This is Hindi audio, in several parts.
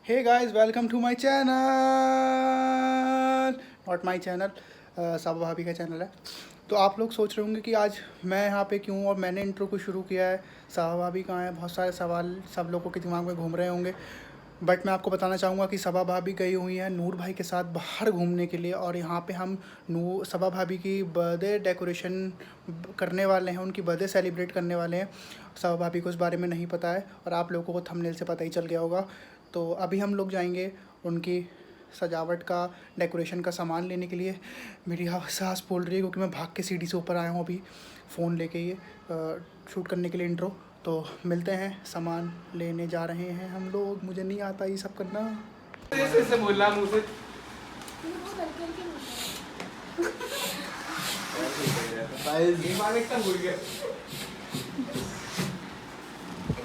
Hey guys, welcome to my channel. Not my channel, Saba भाभी का चैनल है। तो आप लोग सोच रहे होंगे कि आज मैं यहाँ पे क्यों और मैंने इंट्रो को शुरू किया है, साबा भाभी कहाँ है। बहुत सारे सवाल सब लोगों के दिमाग में घूम रहे होंगे, बट मैं आपको बताना चाहूँगा कि सबा भाभी गई हुई हैं नूर भाई के साथ बाहर घूमने के लिए। और यहाँ पे हम सबा भाभी की बर्थडे डेकोरेशन करने वाले हैं, उनकी बर्थडे सेलिब्रेट करने वाले हैं। सबा भाभी को इस बारे में नहीं पता है और आप लोगों को थंबनेल से पता ही चल गया होगा। तो अभी हम लोग जाएंगे उनकी सजावट का, डेकोरेशन का सामान लेने के लिए। मेरी सांस फूल रही है क्योंकि मैं भाग के सीढ़ी से ऊपर आया हूँ अभी फ़ोन लेके ये शूट करने के लिए इंट्रो। तो मिलते हैं, सामान लेने जा रहे हैं हम लोग। मुझे नहीं आता ये सब करना। ऐसे बोलना मुंह से।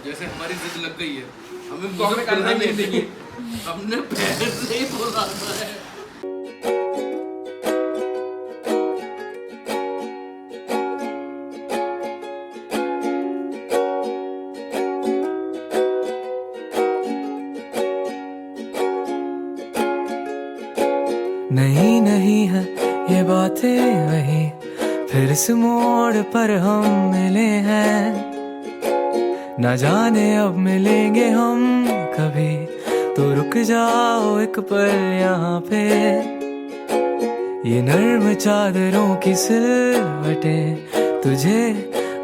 जैसे हमारी जिद लग गई है, हमें तो हमें करना ही नहीं। हमने पैर से ही बोला है। नहीं नहीं है ये बातें वही, फिर इस मोड़ पर हम मिले हैं। न जाने अब मिलेंगे हम कभी, तो रुक जाओ एक पल यहाँ पे। ये नर्म चादरों की सिलवटें तुझे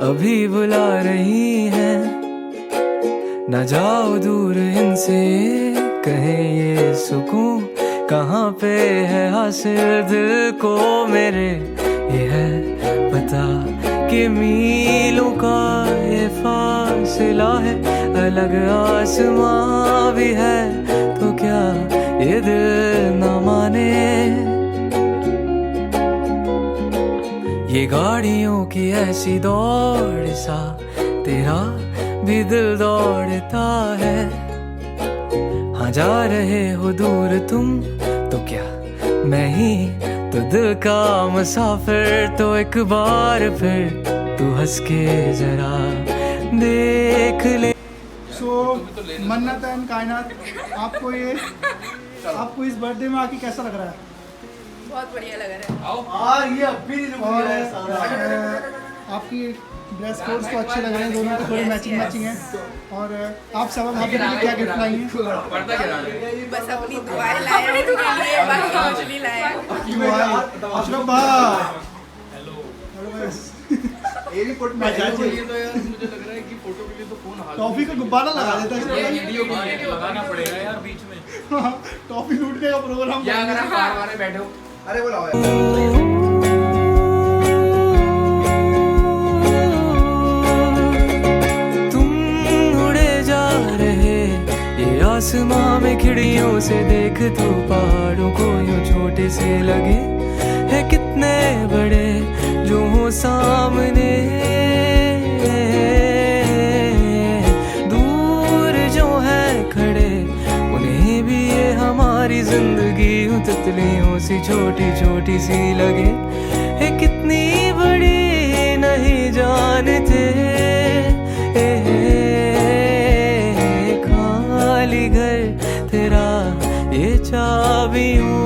अभी बुला रही हैं। न जाओ दूर इनसे, कहे ये सुकून कहाँ पे है हासिल दिल को मेरे। ये है पता कि मीलों का ये फासला है, अलग आसमां भी है, तो क्या ये दिल न माने। ये गाड़ियों की ऐसी दौड़ सा तेरा भी दिल दौड़ता है। हाँ जा रहे हो दूर तुम, तो क्या मैं ही तो दिल का मुसाफिर। तो एक बार फिर तू हंस के जरा देख ले। सो मन्नत एंड कायनात, आपको इस बर्थडे में आके कैसा लग रहा है? बहुत बढ़िया लग रहा है। और ये अभी नहीं रुक रहा है सारा। आपकी ड्रेस कोड्स तो अच्छे लग रहे हैं, दोनों के थोड़े मैचिंग हैं। और आप सब भाभी के लिए क्या गिफ्ट लाई हैं? पर्दा गिरा है। बस अपनी दुआएं लाए हैं उनके लिए, बाकी कुछ नहीं लाए हैं। अशरफ भाई, हेलो। ये भी फोटो मैं जा ये तो यार मुझे लग रहा है कि फोटो के लिए तो फोन हाथ टॉफी का गुब्बारा लगा देता है ये इसमें। वीडियो के लिए लगाना पड़ेगा यार बीच में। टॉफी लूटने का प्रोग्राम। या अगर आप बाहर वाले बैठे हो, अरे बोला आसमां में खिड़ियों से देख तू पहाड़ों को यूं छोटे से लगे है कितने बड़े जो हो सामने। दूर जो है खड़े उन्हें भी ये हमारी जिंदगी यूं तितलियों सी छोटी छोटी सी लगे है कितनी बड़ी नहीं जानते। घर तेरा ये चाबियों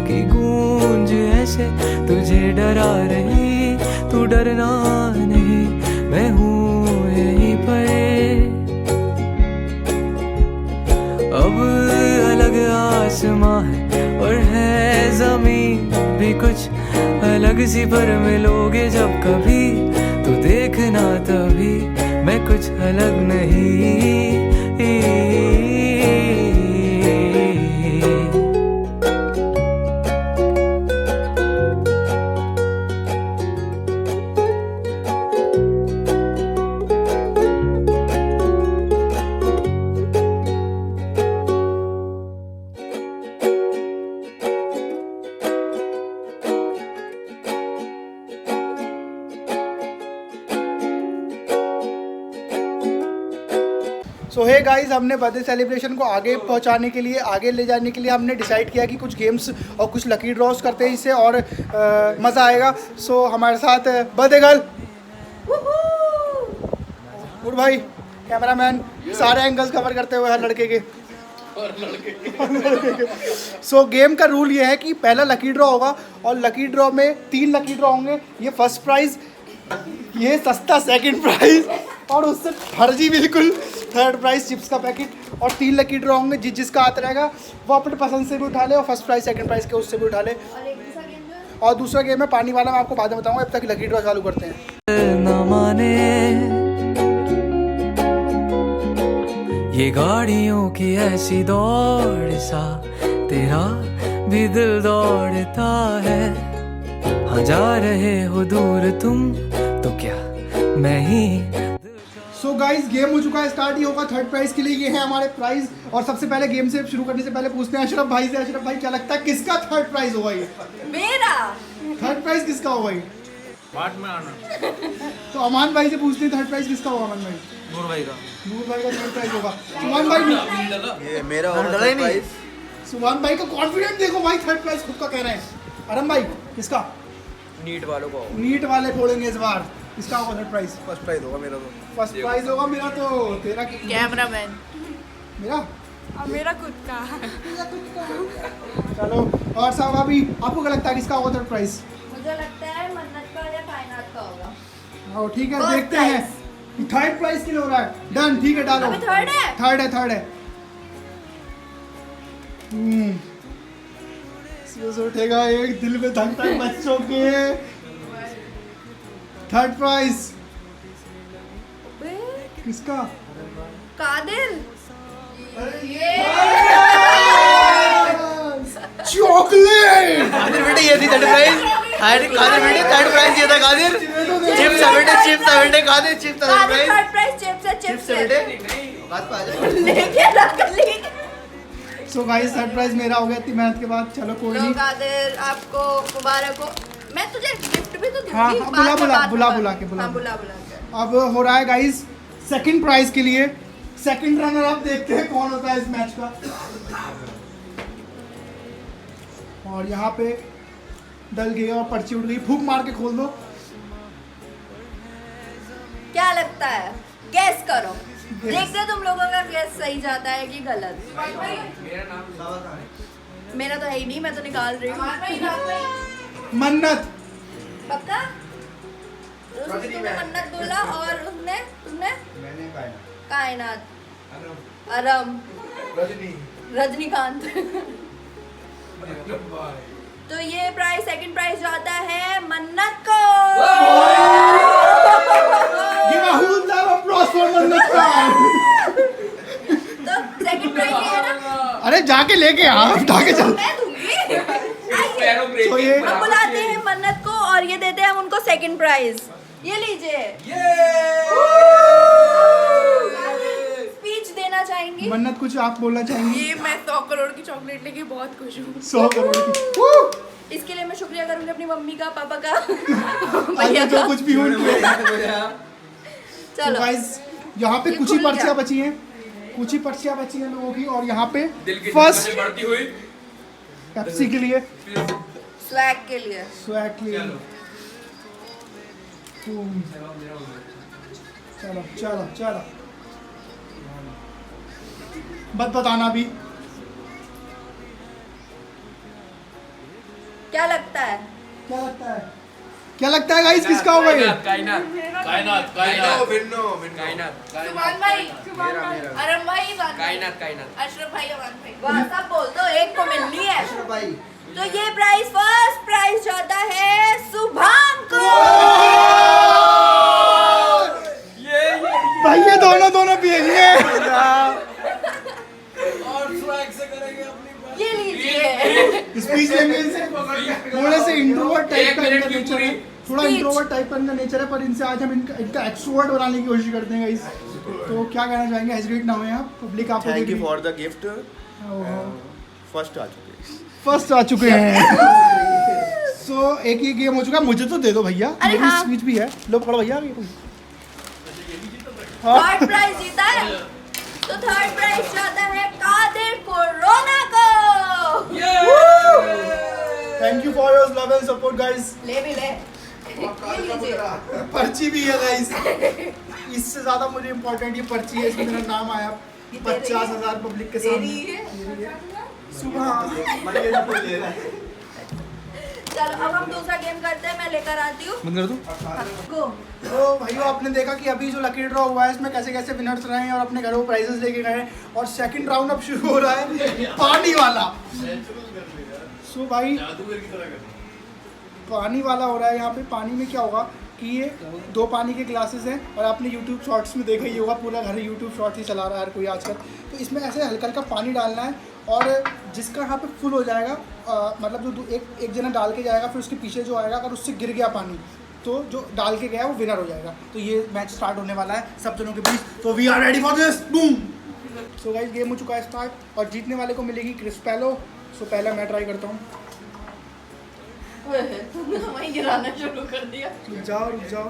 की गूंज ऐसे तुझे डरा रही, तू डरना नहीं, मैं हूँ यहीं पर। अब अलग आसमां है और है जमीन भी कुछ अलग सी, पर मिलोगे जब कभी तो देखना तभी मैं कुछ अलग नहीं। सो हे गाइस, हमने बर्थडे सेलिब्रेशन को आगे पहुंचाने के लिए, आगे ले जाने के लिए हमने डिसाइड किया कि कुछ गेम्स और कुछ लकी ड्रॉस करते हैं इससे, और मज़ा आएगा। सो हमारे साथ बर्थडे गर्ल नूर भाई, कैमरामैन, सारे एंगल्स कवर करते हुए हर लड़के के। और लड़के सो गेम का रूल ये है कि पहला लकी ड्रॉ होगा और लकी ड्रॉ में 3 लकी ड्रॉ होंगे। ये फर्स्ट प्राइज, ये सस्ता सेकंड प्राइज और उससे फर्जी बिल्कुल थर्ड प्राइज चिप्स का पैकेट। और 3 लकी ड्रॉ होंगे, जिसका आता रहेगा वो अपने पसंद से भी उठा ले और फर्स्ट प्राइज सेकंड प्राइज के उससे भी उठा ले। और दूसरा गेम है पानी वाला, मैं आपको बाद में बताऊंगा। अब तक लकी ड्रॉ चालू करते हैं। न माने ये गाड़ियों की ऐसी दौड़ सा तेरा भी दिल दौड़ता है। हाँ जा रहे हो दूर तुम तो क्या मैं ही। सो गाइस गेम हो चुका है स्टार्ट, ही होगा थर्ड प्राइज के लिए। ये है हमारे प्राइज और सबसे पहले गेम से शुरू करने से पहले पूछते हैं अशरफ भाई से। अशरफ भाई क्या लगता है किसका थर्ड प्राइज होगा ये? मेरा। थर्ड प्राइज किसका होगा ये? बाट में आना। तो अमान भाई से पूछते हैं थर्ड प्राइज किसका होगा? अमान भाई? नूर भाई का। नूर भाई का थर्ड प्राइज होगा। सुभान भाई, ये मेरा होगा प्राइस। सुभान भाई का कॉन्फिडेंस देखो भाई, थर्ड प्राइज खुद का कह रहे हैं। अरम भाई किसका? नीट वालों को नीट वाले फोड़ेंगे इस बार। किसका होगा थर्ड प्राइज? फर्स्ट प्राइस होगा मेरा तो। फर्स्ट प्राइज होगा मेरा, तो तेरा कैमरामैन। मेरा? और मेरा खुद का। चलो और साहब अभी आपको क्या लगता है किसका होगा थर्ड प्राइज? मुझे लगता है मन्नत का या कायनात का होगा। हाँ ठीक है, First देखते हैं थर्ड प्राइज के लिए हो रहा है। डन, ठीक है डालो। अभी थर्ड है? थर्ड है। इसमें उठेगा एक दिल में धक धक बच्चों के। थर्ड प्राइज किसका? कादिर। चॉकलेट। कादिर बेटे ये थी थर्ड प्राइस। कादिर बेटे थर्ड प्राइस ये था। कादिर चिप्स है बेटे, चिप्स है बेटे। कादिर चिप्स है Qadir prize. Third prize chips है, चिप्स चिप्स है है। बेटे। बात पे आ जा। लेके रख ली। सो गाइस थर्ड प्राइज मेरा हो गया इतनी मेहनत के बाद। चलो कोई तो नहीं। कादिर आपको मुबारक हो। मैं तुझे गिफ्ट भी तो दूंगी। हाँ, बाद बुला में, बुला बाद में, बुला बाद बुला में। के बुला। हाँ, बुला के। अब हो रहा है गाइस सेकंड प्राइज के लिए। सेकंड रनर अप देखते हैं कौन होता है इस मैच का। और यहाँ पे डल गई और पर्ची उठ गई। फूंक मार के खोल दो। क्या लगता है? गैस करो। देखते हैं तुम लोगों का गैस सही जाता है कि गलत। मेरा तो है ही नहीं, मैं तो निकाल रही हूँ। मन्नत। पक्का? तुमने मन्नत बोला और तुमने कायनात। अरम। रजनीकांत। तो ये प्राइस सेकंड प्राइस जाता है मन्नत को। Give a huge round of applause for मन्नत का। तो सेकंड प्राइस ये है ना? अरे जाके लेके आ, उठा के चल। मैं दूंगी। आइए। तो ये हम बुलाते हैं मन्नत को और ये देते हैं हम उनको सेकंड प्राइज। ये लीजिए। स्पीच देना चाहेंगी? मन्नत कुछ आप बोलना चाहेंगी? ये मैं 100 करोड़ की चॉकलेट लेके बहुत खुश हूँ। 100 करोड़ की। इसके लिए मैं शुक्रिया करूंगी अपनी मम्मी का, पापा का, आइए भैया जो का। कुछ भी हो उनके। चलो गाइस यहाँ पे ये कुछ ही खुल पर्चियाँ गया। बची हैं। कुछ ही पर्चियाँ बची हैं लोगों की। और यहाँ पे दिल की फर्स्ट धड़कनें बढ़ती हुई। पेप्सी के लिए, स्वैग के लिए। स्वैग के लिए। चलो चलो चलो बत बताना भी। क्या लगता है? क्या लगता है गाइस किसका होगा ये? कायनात सुभान भाई, अरम भाई, कायनात अशरफ भाई, अमान भाई। वाह, सब बोल दो, एक को मिलनी है। भाई तो ये प्राइस फर्स्ट प्राइस जाता है शुभाम को। भाई ये दोनों पिएंगे। ये लीजिए। स्पीच लेंगे इनसे। थोड़े से इंट्रोवर्ट टाइप का इनका नेचर है। थोड़ा Speech. इंट्रोवर्ट टाइप का इनका नेचर है, पर इनसे आज हम इनका एक्सट्रोवर्ट बनाने की कोशिश करते हैं गाइस। तो क्या कहना चाहेंगे? हेजिटेट ना हो आप, पब्लिक आपको थैंक देख यू रही है। For the gift. फर्स्ट आ चुके हैं। फर्स्ट आ चुके हैं। सो एक ये गेम हो चुका है। मुझे तो दे दो भैया, अरे मेरी हाँ। स्पीच भी है। लो पकड़ो भैया ये कोई। थर्ड प्राइज जीता है। तो थर्ड प्राइज जाता है कादिर कोरोना को। Thank you for your love and support guys. ले भी ले। ये लीजिए। पर्ची भी है गाइस। इससे ज़्यादा मुझे इम्पोर्टेंट ये पर्ची है, इसमें मेरा नाम आया। 50,000 पब्लिक के सामने सुबह। चलो अब हम दूसरा गेम करते हैं, मैं लेकर आती हूँ। बंद कर दूं? गो। तो भाइयों आपने देखा कि अभी जो लकी ड्रॉ हुआ है इसमें कैसे कैसे विनर्स रहे हैं और अपने घरों प्राइजेस लेके गए हैं और सेकंड राउंड अब शुरू हो रहा है पानी वाला। सो भाई पानी वाला हो रहा है यहाँ पे। पानी में क्या होगा कि ये 2 पानी के ग्लासेस हैं और आपने YouTube शॉर्ट्स में देखा ही होगा, पूरा घर YouTube शॉर्ट्स ही चला रहा है हर कोई आजकल। तो इसमें ऐसे हल्का हल्का पानी डालना है और जिसका यहाँ पे फुल हो जाएगा मतलब जो एक जना डाल के जाएगा, फिर उसके पीछे जो आएगा अगर उससे गिर गया पानी तो जो डाल के गया वो विनर हो जाएगा। तो ये मैच स्टार्ट होने वाला है सब जनों के बीच। तो we are ready for this, boom. So guys game हो चुका है स्टार्ट और जीतने वाले को मिलेगी क्रिस्पेलो। सो पहले मैं ट्राई करता हूँ। तुमने वहीं गिराना शुरू कर दिया। रुक जाओ रुक जाओ।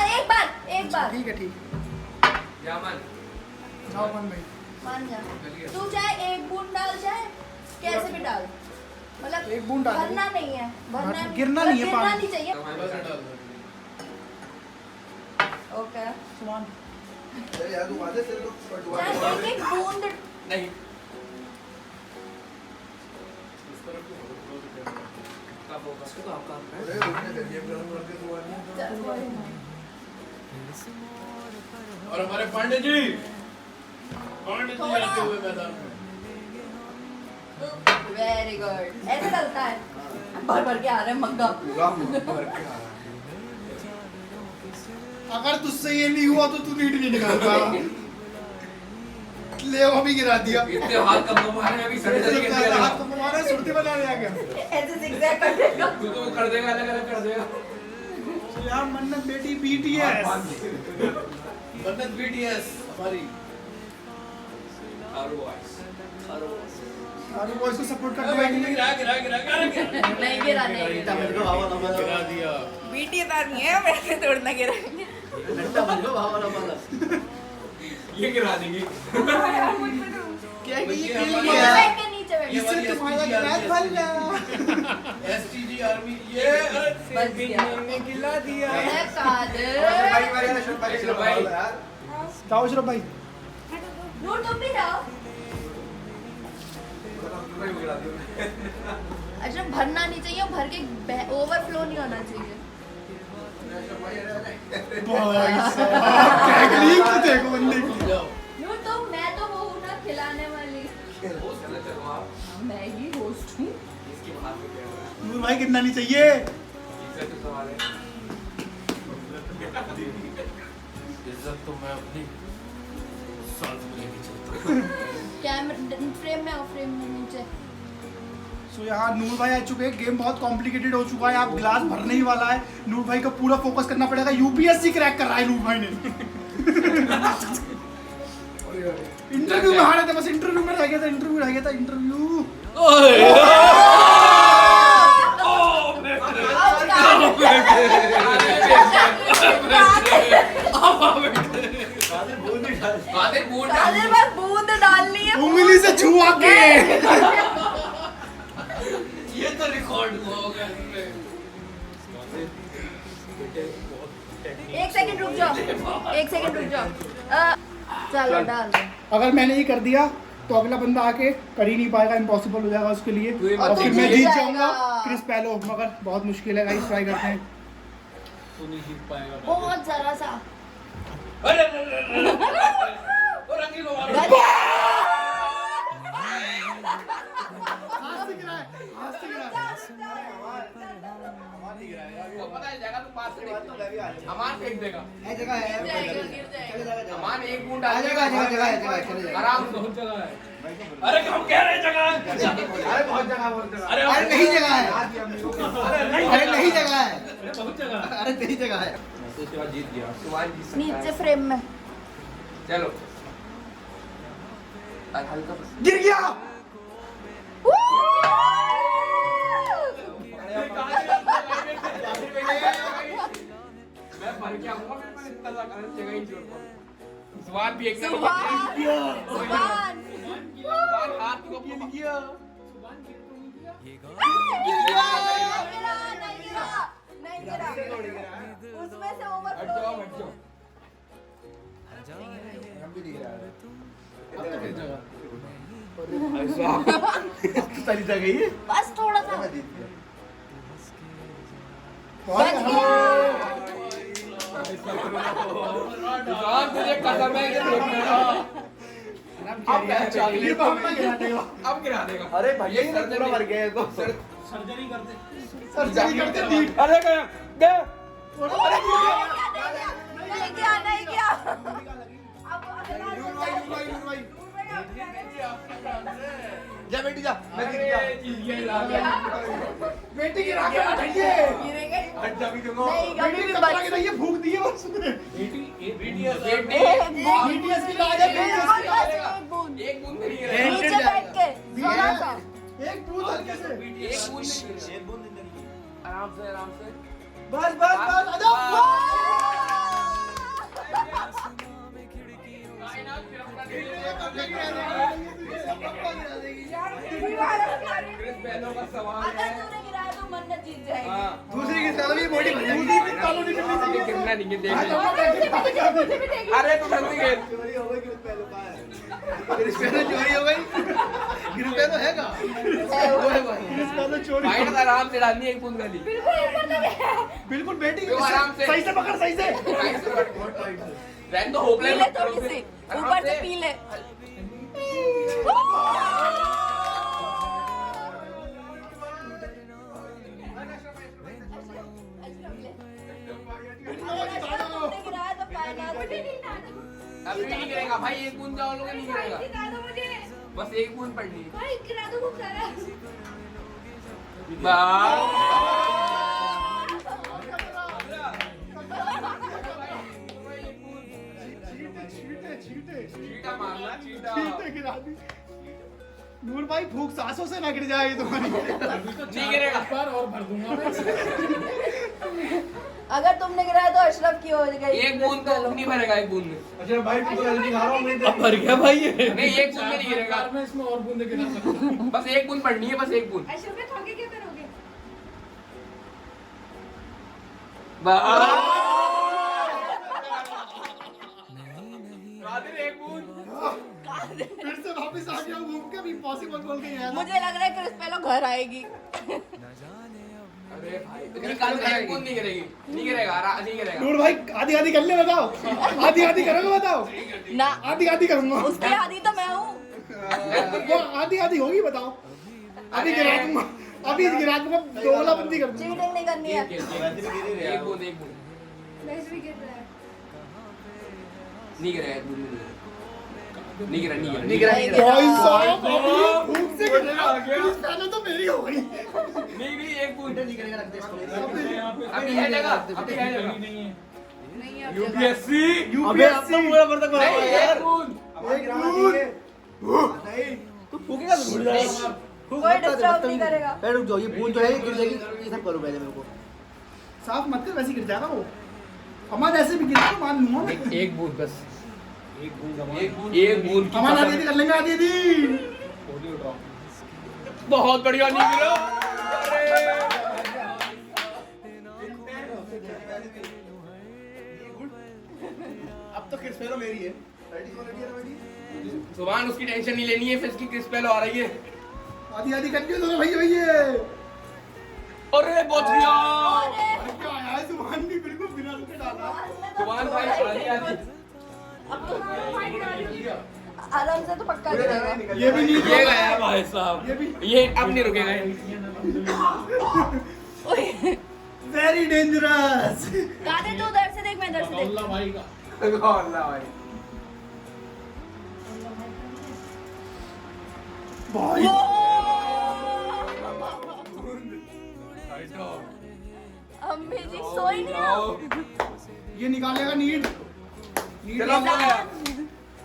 एक बार ठीक है ठीक क्या मान? जाओ मन भाई। मान जा। तू चाहे एक बूंद डाल, चाहे कैसे भी डाल, मतलब एक बूंद डाल। भरना नहीं है, गिरना नहीं है, गिरना पानी नहीं चाहिए। हमारे से डाल दो। ओके, सुमान चाहे एक बूंद। नहीं और हमारे पांडे जी आते हुए मैदान में। वेरी गुड, ऐसे चलता है। भर भर के आ रहे हैं मग्गा। अगर तुझसे ये नहीं हुआ तो तू नीट नहीं निकाल पाएगा। ले वो भी गिरा दिया। इतने हाथ कम मारे अभी सड़े तरीके से हाथ को मारा, सुरती बनाने आ गया। ऐसे zigzag कर देगा। तू तो कर देगा, अलग अलग कर देगा। तो यार मन्नत बेटी BTS। मन्नत BTS हमारी आरो वॉइस आरो बॉयज को सपोर्ट करते हैं। गिरा नहीं गिरा, नहीं गिरा। गिरा दिया। BTS आर्मी है, वैसे तोड़ना गिराएंगे। ये गिरा देंगे। क्या है कि ये बैठ के नीचे बैठ। इससे तुम्हारा मैच बन गया। STG आर्मी ये अरे बच गया। गिला दिया। है कादर। भाई जाओ अशरफ भाई। दूर तुम भी जाओ। अच्छा, भरना नहीं चाहिए, भर के ओवरफ्लो नहीं होना चाहिए। भाई साहब टेक्निक तो देखो बंदे की। नूर तो मैं तो वो हूँ ना खिलाने वाली। मैं ही होस्ट हूँ। नूर भाई कितना नहीं चाहिए। इज्जत तो मैं अपनी साथ में लेके चलता हूँ। कैमरा फ्रेम में, फ्रेम में नीचे। सो यहाँ नूर भाई आ चुके हैं। गेम बहुत कॉम्प्लिकेटेड हो चुका है। आप ग्लास भरने ही वाला है। नूर भाई का पूरा फोकस करना पड़ेगा। UPSC क्रैक कर रहा है नूर भाई ने। इंटरव्यू में हारे थे, बस इंटरव्यू में रह गया था। इंटरव्यू कादर बस बूंद डालनी है। उंगली से छुआ के। ये तो रिकॉर्ड होगा। एक सेकंड रुक जाओ। चलो डाल दो। अगर मैंने ये कर दिया तो अगला बंदा आके कर ही नहीं पाएगा, इम्पॉसिबल हो जाएगा उसके लिए और तो फिर मैं जीत जीत जाएगा। जाऊंगा क्रिस्पेलो। मगर बहुत मुश्किल है गाइस, ट्राई करते हैं। तू नहीं जीत पाएगा। बहुत जरा सा। अरे और रंगी को मारो। पता है जगह तो पास से अमान फेंक देगा। गिर जाएगा। अमान एक बूंद डाल देगा। आराम से बहुत जगह है। अरे हम कह रहे हैं जगह है। अरे बहुत जगह अरे नहीं जगह है। अरे नहीं जगह है। बहुत जगह है। अरे नहीं जगह है। उसके बाद जीत गया। सुमान जीत सकता है। नीचे फ्रेम में। चलो हल्का गिर गया। मैं भर के आऊंगा। मैं इतना जगह ही छोड़ पाऊंगा। सुभान भी एक सुभान हाथ को गिर गया। नहीं गिरा। उसमें से ओवरफ्लो। हट जाओ। हम भी दिख रहा है सारी जगह ही बस थोड़ा सा मैं जीत गया बच गया। दुकान तुझे कसम है कि देखना अब गिरा देगा अरे भैया ये पूरा मर गया है तो सर्जरी करते अरे गया गया नहीं किया नहीं किया। अब अगला जा बेटी जा मैं गिर गया बेटी गिरा के हटाइए गिरेंगे हड्डा भी दूंगा नहीं अभी भी बच ये फूक दिए बस बेटी एक बूंद BTS की लाज है एक बूंद एक बूंद नहीं गिरा नीचे बैठ के थोड़ा सा एक बूंद हल्के से एक बूंद नहीं गिरा आराम से बस बस बस आ जाओ बैलों का सवाल अगर तूने गिराया तो मन्नत जीत जाएगी। दूसरी की साल भी बॉडी बन जाएगी कॉलोनी में नीचे गिरना नहीं है देख मुझे भी देगी। अरे तू जल्दी गिर चोरी हो गई गिर पहले का है गिर पहले चोरी हो गई गिर पहले तो हैगा वो है भाई गिर पहले चोरी फाइट आराम से डालनी एक बूंद वाली बिल्कुल ऊपर तक है। बिल्कुल बेटी आराम से सही से पकड़ सही से रहने दो होप पी ले थोड़ी सी ऊपर से पी ले। तूने गिराया तो पाएगा। अभी नहीं गिरेगा भाई एक बूंद जाओ लोगे नहीं गिरेगा बस एक बूंद पड़नी है भाई गिरा दो खूब सारा। चीटा मारना चीटा नूर भाई फूक सांसों से ना गिर जाए तुम्हारी नहीं गिरेगा और भर दूंगा अगर तुमने गिराया तो अशरफ की हो गई। एक बूंद तो नहीं भरेगा एक बूंद में अच्छा भाई तू जल्दी खा रहा हूं मैं अब भर गया भाई ये नहीं एक बूंद में नहीं गिरेगा मैं इसमें और बूंद गिरा सकता बस एक बूंद पड़नी है बस एक बूंद अशरफ में खा के क्या करोगे? कादिर एक बूंद फिर से वापस आ गया घूम के भी पॉसिबल बोल के गया मुझे लग रहा है क्रिस पहले घर आएगी। अरे भाई निकाल के एक बूंद नहीं गिरेगी नहीं गिरेगा नहीं गिरेगा नूर भाई आधी आधी कर ले बताओ आधी आधी करोगे बताओ ना आधी आधी करूंगा उसकी आदि तो मैं हूँ। वो आधी आधी होगी बताओ अभी गिरा दूंगा अभी गिरा दूंगा दोगला बंदी कर दूंगा चीटिंग नहीं करनी है। एक बूंद नहीं गिरेगा एक बूंद नहीं गिरा नहीं गिरा भाई साहब भूख से गिर रहा पहले तो मेरी हो गई नहीं एक बूंद नहीं करेगा रख दे इसको अभी है जगह अभी है जगह नहीं है यूपीएससी अबे अब तो पूरा बर्तन बना नहीं यार एक बूंद एक नहीं तू फूकेगा तो भूल जाएगा कोई डिस्टर्ब नहीं करेगा। पहले रुक जाओ ये बूंद जो है गिर जाएगी ये सब करो पहले मेरे को साफ मत कर वैसे गिर जाएगा वो हमारे ऐसे भी गिरा तो मान लूंगा मैं एक बूंद बस एक बूंद हमारा आधी आधी कर लेंगे आधी आधी बहुत बढ़िया नहीं गिरा अब तो क्रिस पेलो मेरी है सुभान उसकी टेंशन नहीं लेनी है फिर इसकी क्रिस पेलो आ रही है आधी आधी कर लियो दोनों भैया भैया अरे बच गया अरे क्या आया सुभान भी बिल्कुल बिना रुके डाला सुभान भाई आधी अब तो आराम से तो पक्का गिरेगा। ये भी नहीं ये गया भाई साहब ये अब नहीं रुकेगा वेरी डेंजरस गाने तो उधर से देख मैं इधर से देख। अल्लाह भाई भाई अम्मी जी सोई नहीं हो। ये निकालेगा नीड चलो अब तो गया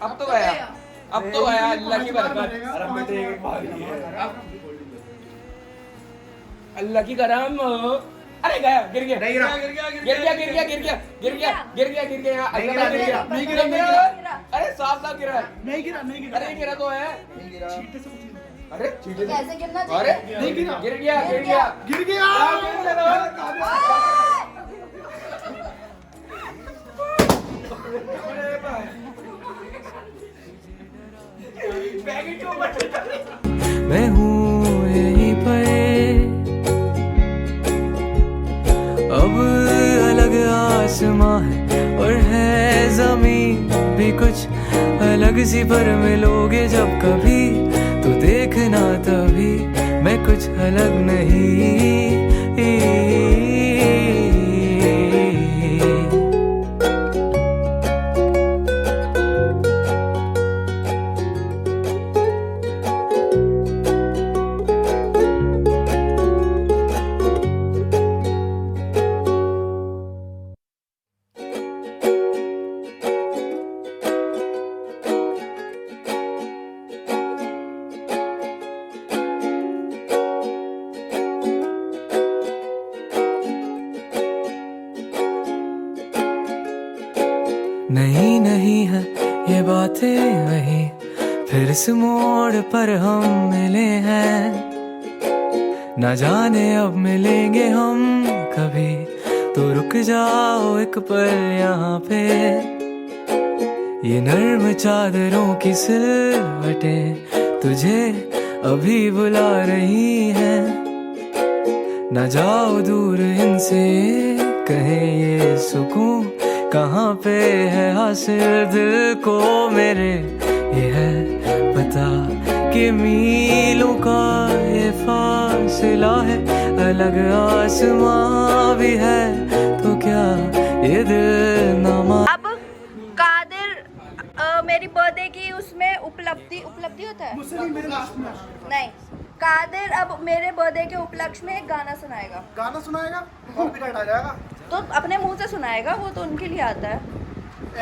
अब तो गया अब तो गया अल्लाह की बरकत अरे बेटे एक बार ही है अल्लाह की करम अरे गया गिर गया नहीं गिरा। गिर गया गिर गया गिर गया गिर गया गिर गया गिर गया गिर गया नहीं अल्लाह गिरा, गिर नहीं गया गिरा, नहीं गिरा। अरे साफ साफ गिरा है नहीं गिरा नहीं गिरा अरे गिरा तो है नहीं गिरा चीटे से कुछ नहीं। अरे चीटे से- कैसे गिरना अरे चाहिए? नहीं गिरा गिर गया गिर गया गिर गया मैं हूँ यहीं पर, अब अलग आसमां है और है जमीन भी कुछ अलग सी, पर मिलोगे जब कभी तो देखना तभी मैं कुछ अलग नहीं। नहीं नहीं है ये बातें वही, फिर इस मोड़ पर हम मिले हैं, न जाने अब मिलेंगे हम कभी, तो रुक जाओ एक पल यहाँ पे। ये नर्म चादरों की सिलवटें तुझे अभी बुला रही हैं, न जाओ दूर इनसे, कहे ये सुकून कहाँ पे है हासिल दिल को मेरे, ये है पता कि मीलों का ये फासला है, अलग आसमां भी है तो क्या ये दिल ना मान। अब कादिर मेरी बर्थडे की उसमें उपलब्धि होता है मुझसे नहीं, मेरे लास्ट में। नहीं, कादिर अब मेरे बर्थडे के उपलक्ष्य में एक गाना सुनाएगा। गाना सुनाएगा, कॉपीराइट आ जाएगा। तो अपने मुंह से सुनाएगा, वो तो उनके लिए आता है।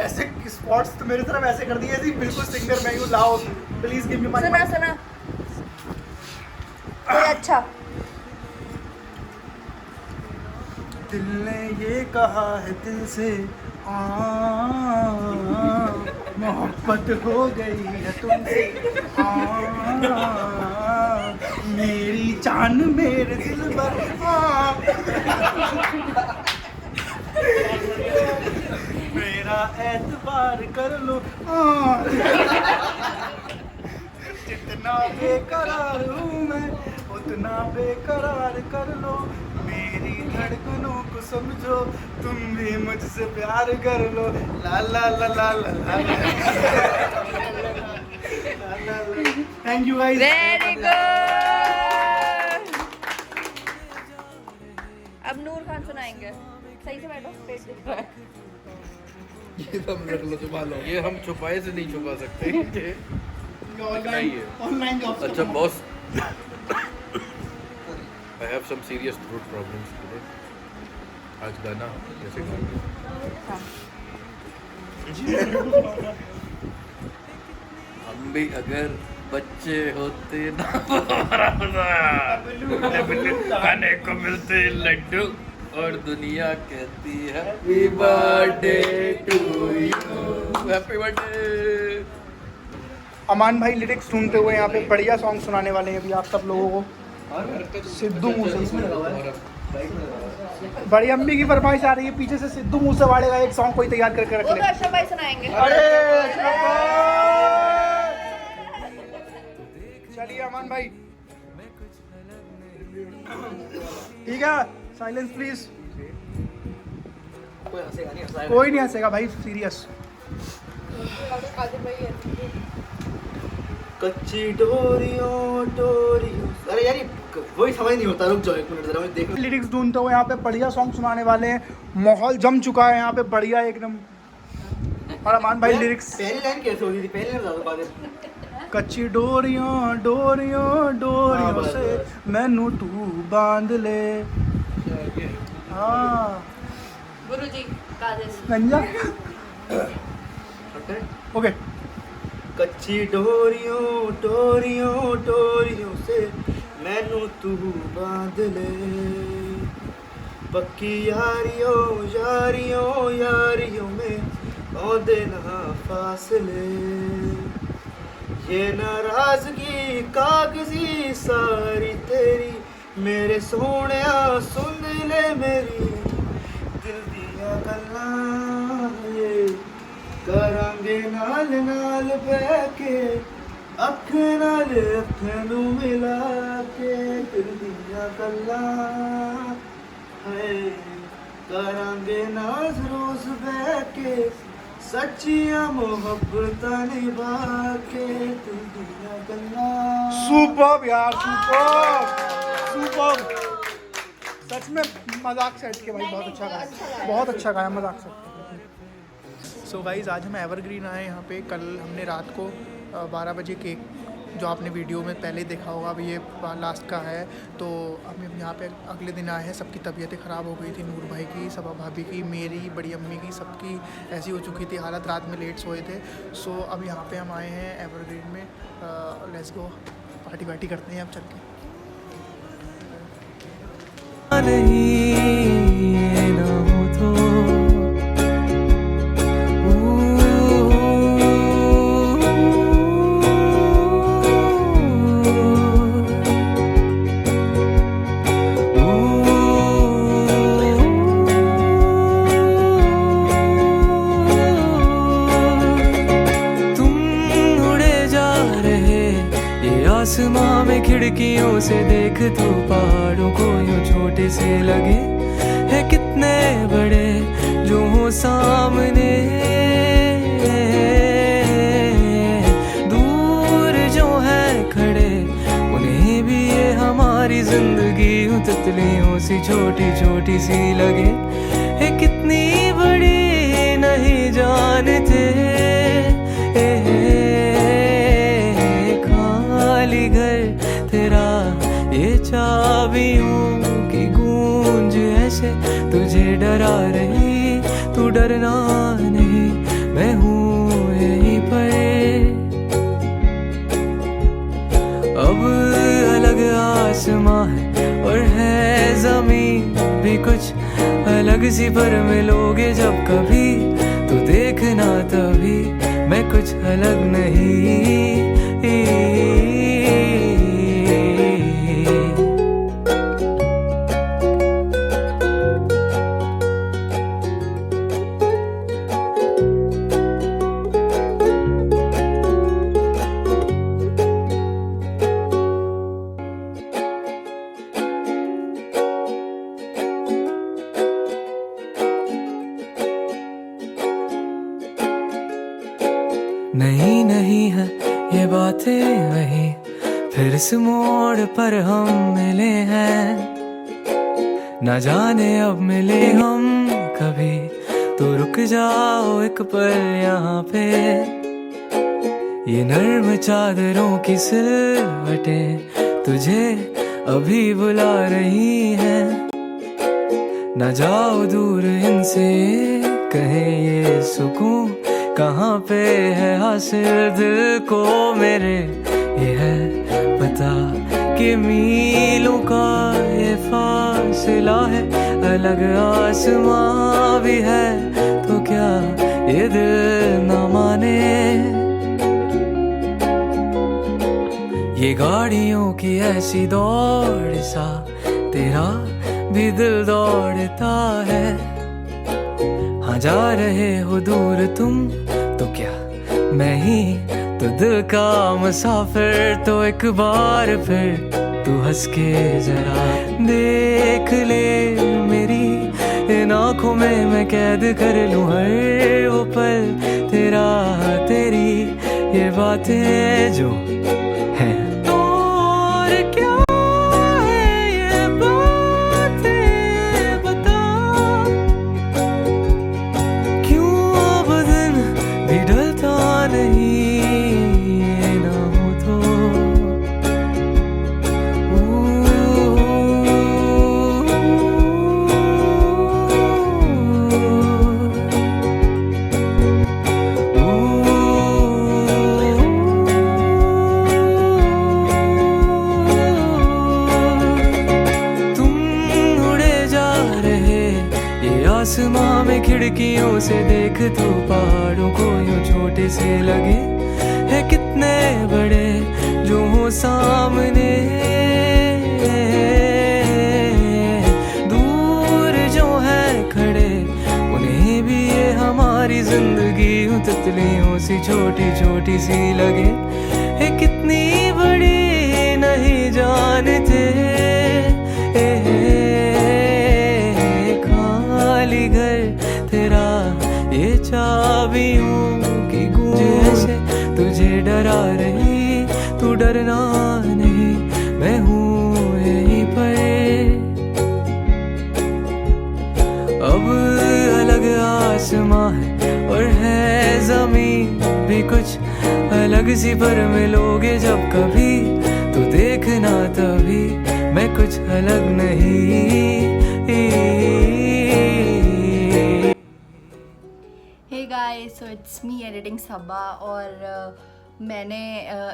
ऐसे स्पॉट्स तो मेरी तरफ ऐसे कर दिए, ऐसे बिल्कुल सिंगर मैं हूँ, लाओ प्लीज गिव मी माय सुना सुना कोई अच्छा। दिल ने ये कहा है दिल से, मोहब्बत हो गई है तुमसे, मेरी जान मेरे दिल पर, मेरा एतबार कर लो, जितना बेकरार हूँ मैं उतना बेकरार कर लो, मेरी धड़कनों को समझो, तुम भी मुझसे प्यार कर लो, ला ला ला ला ला ला। Thank you guys, very good. अब नूर खान सुनाएंगे। सही से बैठो, पेट दिख रहा है। ये हम रख लो, छुपा लो, ये हम छुपाए से नहीं छुपा सकते। Online job. अच्छा boss, I have some serious throat problems today. आज गाना कैसे गाऊंगी? हम भी अगर बच्चे होते ना, खाने को मिलते लड्डू और दुनिया कहती है happy birthday to you, happy birthday. Aman भाई लिरिक्स ढूंढते हुए यहाँ पे बढ़िया सॉन्ग सुनाने वाले हैं अभी आप सब लोगों को। सिद्धू मूसे बड़ी अम्मी की फरमाइश आ रही है, पीछे से सिद्धू मूसेवाले का एक सॉन्ग कोई तैयार करके रख वो ले। तो अशरफ भाई सुनाएंगे। अरे चलिए अमान भाई, ठीक है, साइलेंस प्लीज। कोई नहीं हंसेगा भाई, सीरियस। कच्ची डोरियों डोरियों, अरे यार ये वही समझ नहीं होता, रुक जाओ एक मिनट जरा मैं देख। लिरिक्स ढूंढते हुए यहाँ पे बढ़िया सॉन्ग सुनाने वाले हैं, माहौल जम चुका है यहाँ पे बढ़िया एकदम। और अमान भाई लिरिक्स, पहली लाइन कैसे होती थी, पहली लाइन बता दो। कच्ची डोरियों डोरियों डोरियों से मैनू तू बांध ले। हाँ गुरुजी कादिर। गंजा ओके। कच्ची डोरियों डोरियों डोरियों से मैनू तू बांध ले, पक्की यारियों यारियों यारियों में औदे ना फासले, ये नाराजगी कागजी सारी तेरी, मेरे सोहणिया सुन ले मेरी दिल दिया गल्लां, ये करांगे नाल नाल बह के अखे नाल अखे नू मिला के कर दिया गल्ला है करांगे नाज रोज बह के सच्चियां मोहब्बतां निभा के कर दिया गल्ला। सुपर्ब यार, सुपर्ब सच में मजाक से हट के भाई बहुत अच्छा गाया, बहुत अच्छा गाया मजाक से। सो गाइस आज हम एवरग्रीन आए यहाँ पे। कल हमने रात को 12 बजे केक जो आपने वीडियो में पहले देखा होगा, अब ये लास्ट का है। तो हम यहाँ पे अगले दिन आए हैं। सबकी तबीयतें ख़राब हो गई थी, नूर भाई की, सबा भाभी की, मेरी, बड़ी अम्मी की, सबकी ऐसी हो चुकी थी हालत, रात में लेट सोए थे। सो अब यहाँ पे हम आए हैं एवरग्रीन में। लेट्स गो पार्टी वार्टी करते हैं अब चल के। नहीं ना हो तो आसमां में खिड़कियों से देख तो पहाड़ों को यूं छोटे से लगे है कितने बड़े जो हो सामने, दूर जो है खड़े उन्हें भी ये हमारी जिंदगी यूं तितलियों सी छोटी छोटी सी लगे है कितनी बड़ी नहीं जानते। घर तेरा ये चाबियों की गूंज ऐसे तुझे डरा रही, तू डरना नहीं मैं हूँ यहीं पर। अब अलग आसमां है और है जमीन भी कुछ अलग सी, पर मिलोगे जब कभी तो देखना तभी मैं कुछ अलग नहीं। नहीं नहीं है ये बातें वही, फिर इस मोड़ पर हम मिले हैं, न जाने अब मिले हम कभी तो रुक जाओ एक पल यहाँ पे। ये नर्म चादरों की सिलवटें तुझे अभी बुला रही हैं, न जाओ दूर इनसे कहे ये सुकून कहाँ पे है हासिल दिल को मेरे। ये है पता कि मीलों का ये फासला है, अलग आसमां भी है तो क्या ये दिल न माने। ये गाड़ियों की ऐसी दौड़ सा तेरा भी दिल दौड़ता है। हाँ जा रहे हो दूर तुम तो क्या मैं ही तो दिल का मुसाफिर, तो एक बार फिर तू हंस के जरा देख ले मेरी इन आँखों में मैं कैद कर लूँ हर वो पल तेरा, तेरी ये बातें जो हैं। आसमां में खिड़कियों से देख तो पहाड़ों को यूं छोटे से लगे है कितने बड़े जो हो सामने, दूर जो है खड़े उन्हें भी ये हमारी जिंदगी यूं तितलियों सी छोटी छोटी सी लगे, ये कितनी बड़ी नहीं जानते। खाली घर तेरा ये चाबियों की गूंज ऐसे तुझे डरा रही, तू डरना नहीं, मैं हूँ यहीं पर। अब अलग आसमां है और है जमीन भी कुछ अलग सी, पर मिलोगे जब कभी तो देखना तभी मैं कुछ अलग नहीं। Hey guys, so it's me editing Saba. और मैंने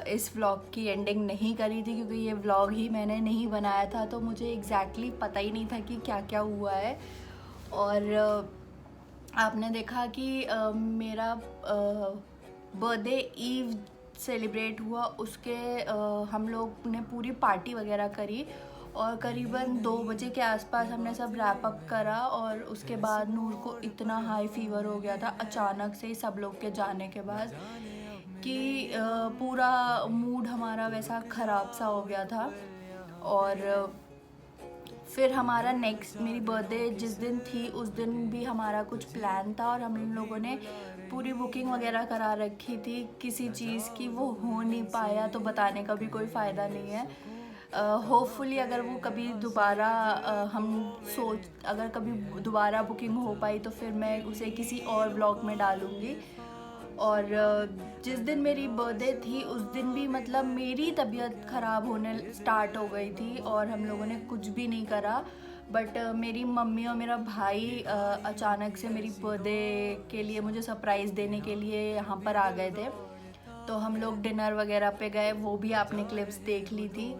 इस व्लॉग की एंडिंग नहीं करी थी क्योंकि ये व्लॉग ही मैंने नहीं बनाया था, तो मुझे एग्जैक्टली पता ही नहीं था कि क्या क्या हुआ है। और आपने देखा कि मेरा बर्थडे ईव सेलिब्रेट हुआ, उसके हम लोग ने पूरी पार्टी वगैरह करी और करीबन 2 बजे के आसपास हमने सब रैप अप करा। और उसके बाद नूर को इतना हाई फीवर हो गया था अचानक से ही सब लोग के जाने के बाद कि पूरा मूड हमारा वैसा ख़राब सा हो गया था। और फिर हमारा मेरी बर्थडे जिस दिन थी उस दिन भी हमारा कुछ प्लान था और हम लोगों ने पूरी बुकिंग वगैरह करा रखी थी किसी चीज़ की, वो हो नहीं पाया तो बताने का भी कोई फ़ायदा नहीं है। होपफुली अगर वो कभी दोबारा अगर कभी दोबारा बुकिंग हो पाई तो फिर मैं उसे किसी और व्लॉग में डालूँगी। और जिस दिन मेरी बर्थडे थी उस दिन भी मतलब मेरी तबीयत ख़राब होने स्टार्ट हो गई थी और हम लोगों ने कुछ भी नहीं करा। बट मेरी मम्मी और मेरा भाई अचानक से मेरी बर्थडे के लिए मुझे सरप्राइज़ देने के लिए यहाँ पर आ गए थे, तो हम लोग डिनर वगैरह पे गए, वो भी आपने क्लिप्स देख ली थी।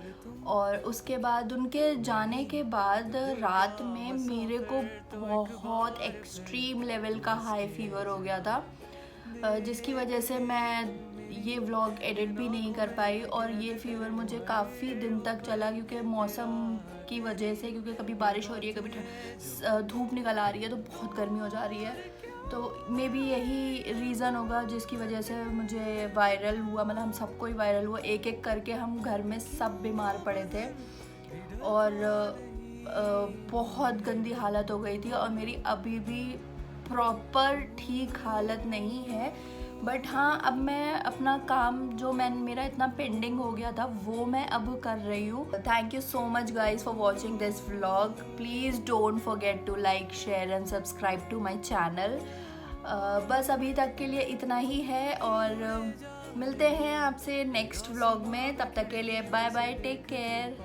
और उसके बाद उनके जाने के बाद रात में मेरे को बहुत एक्सट्रीम लेवल का हाई फीवर हो गया था, जिसकी वजह से मैं ये व्लॉग एडिट भी नहीं कर पाई। और ये फीवर मुझे काफ़ी दिन तक चला क्योंकि मौसम की वजह से, क्योंकि कभी बारिश हो रही है, कभी धूप निकल आ रही है, तो बहुत गर्मी हो जा रही है। तो मे बी यही रीज़न होगा जिसकी वजह से मुझे वायरल हुआ, मतलब हम सबको ही वायरल हुआ। एक एक करके हम घर में सब बीमार पड़े थे और बहुत गंदी हालत हो गई थी। और मेरी अभी भी प्रॉपर ठीक हालत नहीं है, बट हाँ अब मैं अपना काम जो मेरा इतना पेंडिंग हो गया था वो मैं अब कर रही हूँ। Thank you so much guys for watching this vlog. Please don't forget to like, share and subscribe to my channel. बस अभी तक के लिए इतना ही है और मिलते हैं आपसे नेक्स्ट व्लॉग में। तब तक के लिए बाय बाय, टेक केयर।